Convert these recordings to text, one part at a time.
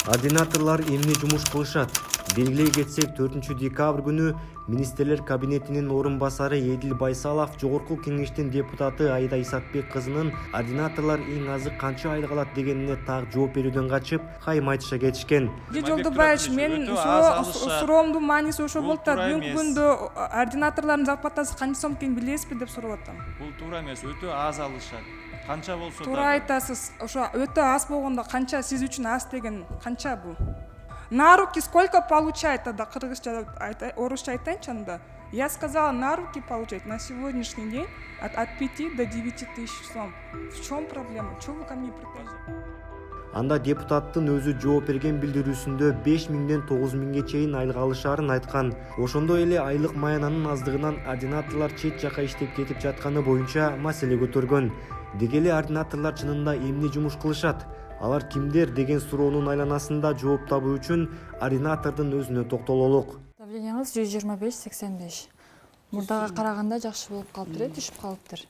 Ординаторлар эмне жумуш кылышат? Белгилей кетсек, 4-декабрь күнү Министрлер кабинетинин орун басары Эдил Байсалов жогорку кеңештин депутаты Айда Исатбек кызынын ординаторлар эң азы канча айлык алат дегенине так жооп берүүдөн качып, кайым айтышка кетишкен. Жолдобаевич, мен суроомдун мааниси ошо болуп атат. Бүгүнкү күндө ординаторлордун зарплатасы канча сом экенин билесизби деп сурап атам. Бул туура эмес, өтө аз алышат. Канча болсо да. Туура айтасыз. Ошо өтө аз болгондо канча сиз үчүн аз деген канча бул? На руки сколько получает тогда? Кыргызча, орусча айтайынчы анда. Я сказала, на руки получает на сегодняшний день от 5 до 9 тысяч сом. В чем проблема? Чего вы ко мне претензии? Анда депутаттын өзү жооп берген билдирүүсүндө 5.000-ден 9.000-ге чейин айлык алышаарын айткан. Ошондой эле айлык маянанын аздыгынан ординаторлор чет жака иштеп кетип жатканы боюнча маселе көтөргөн. Деги эле ординаторлор чынында эмне жумуш кылышат? Алар кимдер деген суроонун айланасында жооп табуу үчүн ординатордун өзүнө токтололук. Давленияңыз 125-85. Мурдага караганда жакшы болуп калыптыр, түшүп калыптыр.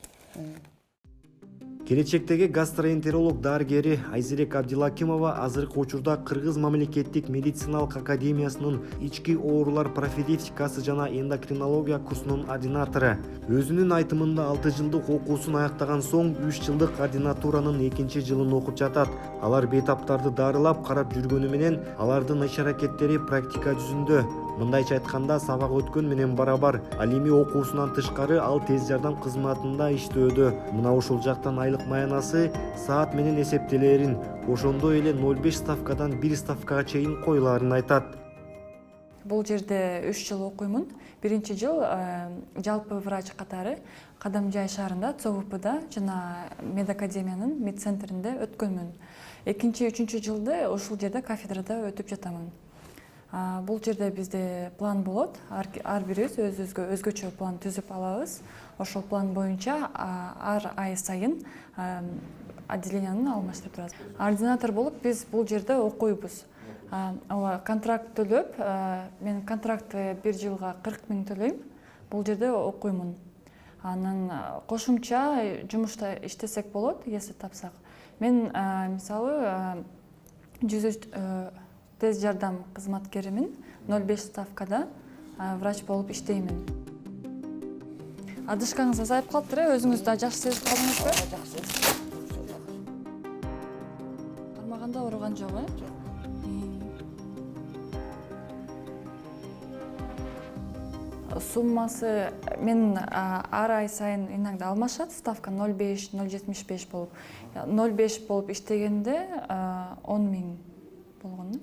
Келечектеги гастроэнтеролог дарыгери Айзерек Абдилакимова азыркы учурда Кыргыз мамлекеттик медициналык академиясынын ички оорулар профилактикасы жана эндокринология курсунун ординатору. Өзүнүн айтымында 6 жылдык окуусун аяктаган соң 3 жылдык ординатуранын 2 жылын окуп жатат. Алар бейтаптарды дарылап карап жүргөнү менен алардын иш-аракеттери практика жүзүндө. Мындайча айтканда, сабак өткөн менен барабар. Ал эми окуусунан тышкары ал тез жардам кызматында иштөөдө. Мына ушул жактан айлык маянасы саат менен эсептелерин, ошондой эле 0,5 ставкадан 1 ставкага чейин коюларын айтат. Бул жерде 3 жыл окуймун. Биринчи жыл жалпы врач катары Кадамжай шаарында ЦОВПда жана медакадемиянын медцентринде өткөнмүн. Экинчи, үчүнчү жылды ушул жерде кафедрада өтүп жатамын. Бул жерде бизде план болот. Ар бирибиз өзгөчө план түзүп алабыз. Ошол план боюнча ар ай сайын отделениянын алмаштырып турабыз. Ординатор болуп биз бул жерде окуйбуз. Контракт төлөп, мен контрактты 1 жылга 40 000 төлөйм. Бул жерде окуймун. Анан кошумча жумушта иштесек болот, если тапсак. Мен мисалы тез жардам кызматкеримин, 0,5 ставкада врач болуп иштеймин. Адышкаңыз азайып калыптыр, өзүңүз да жакшы сезип калдыңызбы? Жакшы сезип. Кармаганда ооруган жок, Суммасы мен ар ай сайын иногда алмашат, ставка 0,5, 0,75 болуп. 0,5 болуп иштегенде 10 000 болгон.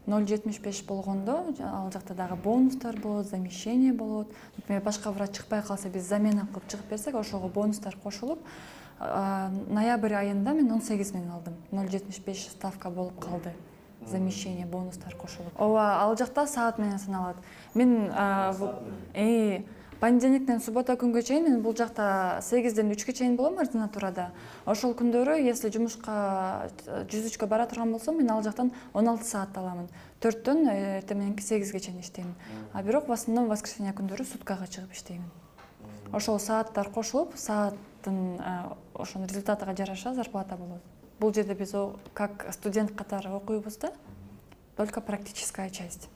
0,75 болгондо ал жакта дагы бонустар болот, замещение болот. Например, башка врач чыкпай калса, биз замена кылып чыгып берсек, ошого бонустар кошулуп, ноябрь айында мен 18 000 алдым. 0,75 ставка болуп калды. Замещение, бонустар кошулуп. Ооба, ал жакта саат менен саналат. Мен понедельниктен суббота күнгө чейин мен бул жакта 8-ден 3-кө чейин болом ординатурада. Ошол күндөрү, если жумушка 103кө бара турган болсом, мен ал жактан 16 саат аламын. 4-төн эртең мененки 8-ге чейин иштеймин. А бирок в основном воскресенье күндөрү суткага чыгып иштеймин. Ошол сааттар кошулуп, сааттын ошонун результатыга жараша зарплата болот. Бул жерде биз как студент катары окуйбуз да, только практическая часть.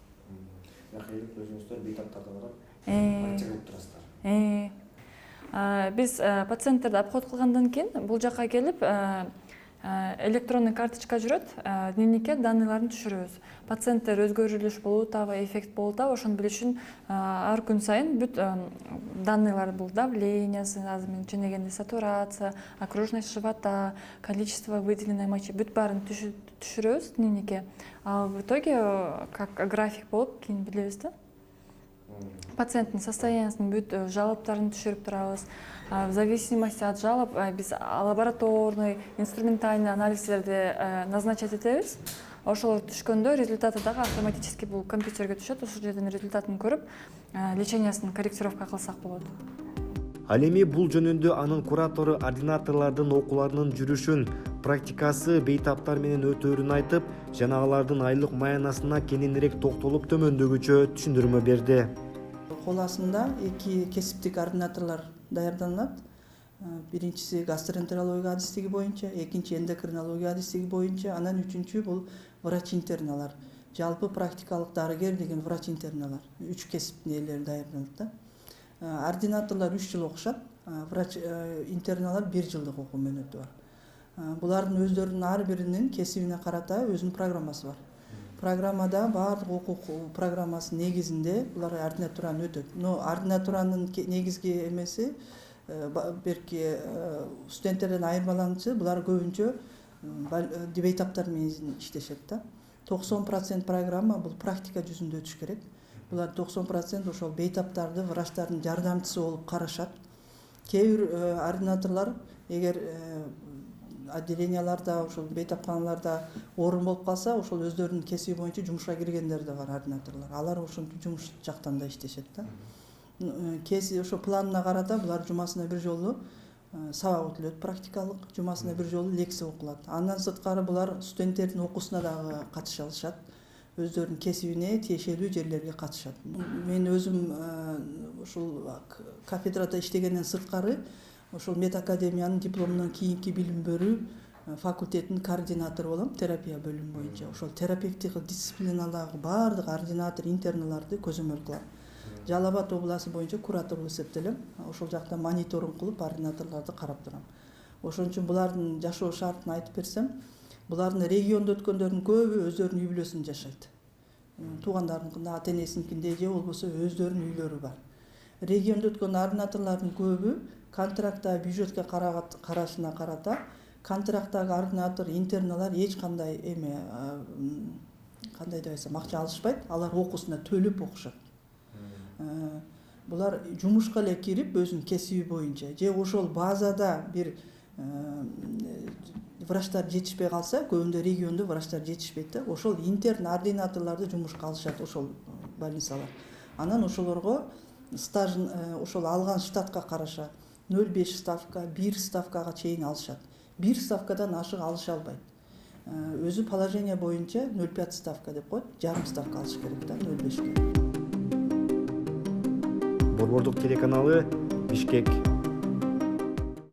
Өзүңүздөр бейтаптарды карап, практика кылып турасыздар. Биз пациенттерди обход кылгандан кийин бул жака келип электронный карточка жүрөт, дневникке данныйларын түшүрөбүз. Пациенттер өзгөрүлүш болуп атабы, эффект болуп атабы, ошону билиш үчүн ар күн сайын бүт данныйлар бул давлениясы, азыр ченегенде сатурация, окружность живота, количество выделенной мочи, бүт баарын түшүрөбүз дневникке. А в итоге как график болуп кийин билебиз да. Пациенттин состояниясын бүт жалоптарын түшүрүп турабыз. В зависимости от жалоб биз лабораторный, инструментальный анализдерди назначать этебиз. Ошол түшкөндө результаты дагы автоматически бул компьютерге түшөт. Ошол жерден результатын көрүп, лечениясын корректировка кылсак болот. Ал эми бул жөнүндө анын куратору ординаторлордун окууларынын жүрүшүн, практикасы, бейтаптар менен өтөөрүн айтып, жана алардын айлык маянасына кененирээк токтолуп төмөндөгүчө түшүндүрмө берди. Кол астында 2 кесиптик ординаторлор даярданат. Birincisi gastroenterologiya adистиги боюнча, экинчи эндокринология адистиги боюнча, анан үчүнчү бул врач интерналар. Жалпы практикалык дарыгер деген врач интерналар. 3 кесиптин ээлери даярданат да. Ординаторлор 3 жыл окушат, врач интерналар 1 жылдык окуу мөөнөтү бар. Булардын өздөрүнүн ар биринин кесибине карата өзүнүн программасы бар. Программада баардык окуу программасы негизинде булар ординатураны өтөт. Но ординатуранын негизги эмеси берки студенттерден айырмаланычы, булар көбүнчө бейтаптар менен иштешет да. 90% программа бул практика жүзүндө өтүш керек. Булар 90% ошол бейтаптарды врачтардын жардамчысы болуп карашат. Кээ бир ординаторлор эгер отделенияларда, ошол бейтапканаларда орун болуп калса, ошол өздөрүнүн кесиби боюнча жумушка киргендер да бар ординаторлор. Алар ошентип жумуш жактан да иштешет да. Кеси ошо планына карата булар жумасына бир жолу сабак өтүлөт, практикалык, жумасына бир жолу лекция окулат. Андан сырткары булар студенттердин окуусуна дагы катыша алышат. Өздөрүнүн кесибине тиешелүү жерлерге катышат. Мен өзүм ушул кафедрада иштегенден сырткары ошол медакадемиянын дипломунан кийинки билим берүү факультетинин координатору болом, терапия бөлүмү боюнча. Ошол терапевтик дисциплиналардагы баардык ординатор, интерналарды көзөмөл кылам. Жалал Абад областы боюнча куратор болуп эсептелем. Ошол жакта мониторинг кылып, ординаторлорду карап турам. Ошон үчүн булардын жашоо шартын айтып берсем, булардын региондо өткөндөрдүн көбү өздөрүнүн үй бүлөсүндө жашайт. Туугандарыныкында, ата-энесиникинде же болбосо өздөрүнүн үйлөрү бар. Региондо өткөн ординаторлордун көбү контракттагы бюджетке карашына карата, контракттагы ординатор, интерналар эч кандай кандай деп айтсам, акча алышпайт, алар окуусуна төлөп окушат. Булар жумушка эле кирип өзүнүн кесиби боюнча же ошол базада бир врачтар жетишпей калса, көбүндө региондо врачтар жетишпейт да, ошол интерн ординаторлорду жумушка алышат ошол больницалар. Анан ошолорго стажын ошол алган штатка караша 0,5 ставка, 1 ставкага чейин алышат. 1 ставкадан ашык алыша албайт. Өзү положение боюнча 0,5 ставка деп коет, жарым ставка алыш керек да, 0,5ке. Борбордук телеканалы, Бишкек.